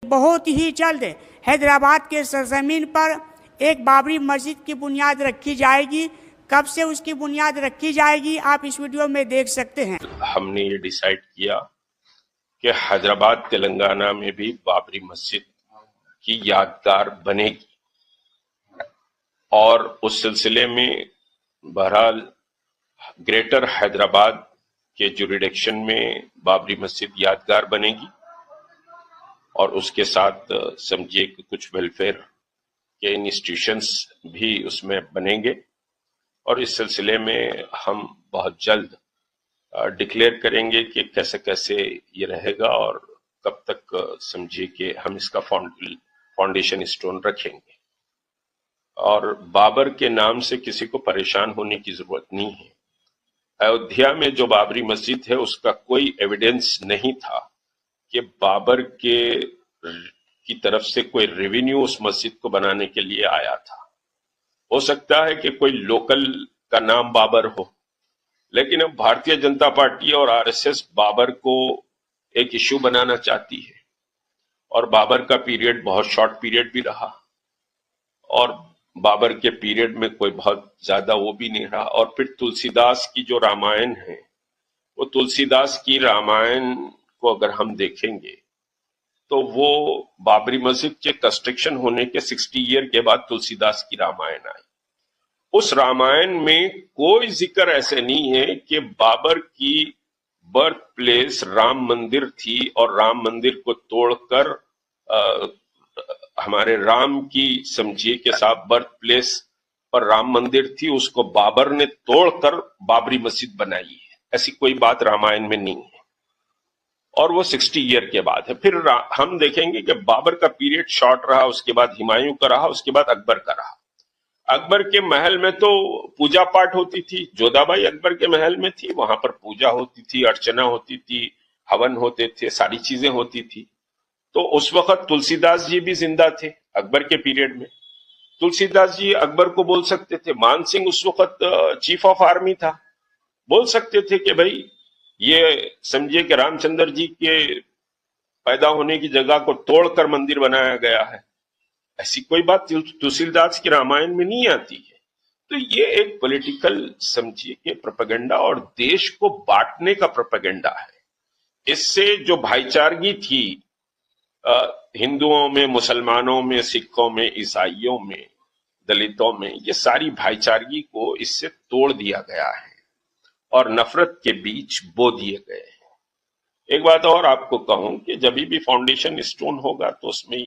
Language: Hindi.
बहुत ही जल्द हैदराबाद के सरजमीन पर एक बाबरी मस्जिद की बुनियाद रखी जाएगी। कब से उसकी बुनियाद रखी जाएगी आप इस वीडियो में देख सकते हैं। हमने ये डिसाइड किया कि हैदराबाद तेलंगाना में भी बाबरी मस्जिद की यादगार बनेगी और उस सिलसिले में बहरहाल ग्रेटर हैदराबाद के जुरिडिक्शन में बाबरी मस्जिद यादगार बनेगी और उसके साथ समझिए कि कुछ वेलफेयर के इंस्टीट्यूशंस भी उसमें बनेंगे और इस सिलसिले में हम बहुत जल्द डिक्लेयर करेंगे कि कैसे कैसे ये रहेगा और कब तक समझिए कि हम इसका फाउंडेशन स्टोन रखेंगे। और बाबर के नाम से किसी को परेशान होने की जरूरत नहीं है। अयोध्या में जो बाबरी मस्जिद है उसका कोई एविडेंस नहीं था कि बाबर की तरफ से कोई रेवेन्यू उस मस्जिद को बनाने के लिए आया था। हो सकता है कि कोई लोकल का नाम बाबर हो, लेकिन अब भारतीय जनता पार्टी और आरएसएस बाबर को एक इश्यू बनाना चाहती है और बाबर का पीरियड बहुत शॉर्ट पीरियड भी रहा और बाबर के पीरियड में कोई बहुत ज्यादा वो भी नहीं रहा। और फिर तुलसीदास की जो रामायण है, वो तुलसीदास की रामायण को अगर हम देखेंगे तो वो बाबरी मस्जिद के कंस्ट्रक्शन होने के 60 ईयर के बाद तुलसीदास की रामायण आई। उस रामायण में कोई जिक्र ऐसे नहीं है कि बाबर की बर्थ प्लेस राम मंदिर थी और राम मंदिर को तोड़कर हमारे राम की समझिए के साथ बर्थ प्लेस पर राम मंदिर थी, उसको बाबर ने तोड़कर बाबरी मस्जिद बनाई है। ऐसी कोई बात रामायण में नहीं है और वो 60 ईयर के बाद है। फिर हम देखेंगे कि बाबर का पीरियड शॉर्ट रहा, उसके बाद हुमायूं का रहा, उसके बाद अकबर का रहा। अकबर के महल में तो पूजा पाठ होती थी, जोधाबाई अकबर के महल में थी, वहां पर पूजा होती थी, अर्चना होती थी, हवन होते थे, सारी चीजें होती थी। तो उस वक्त तुलसीदास जी भी जिंदा थे अकबर के पीरियड में। तुलसीदास जी अकबर को बोल सकते थे। मान सिंह उस वक्त चीफ ऑफ आर्मी था, बोल सकते थे कि भाई ये समझिए कि रामचंद्र जी के पैदा होने की जगह को तोड़कर मंदिर बनाया गया है। ऐसी कोई बात तुलसीदास की रामायण में नहीं आती है। तो ये एक पॉलिटिकल समझिए कि प्रोपेगेंडा और देश को बांटने का प्रोपेगेंडा है। इससे जो भाईचारगी थी हिंदुओं में, मुसलमानों में, सिखों में, ईसाइयों में, दलितों में, ये सारी भाईचारगी को इससे तोड़ दिया गया है और नफरत के बीच बो दिए गए हैं। एक बात और आपको कहूं कि जब भी फाउंडेशन स्टोन होगा तो उसमें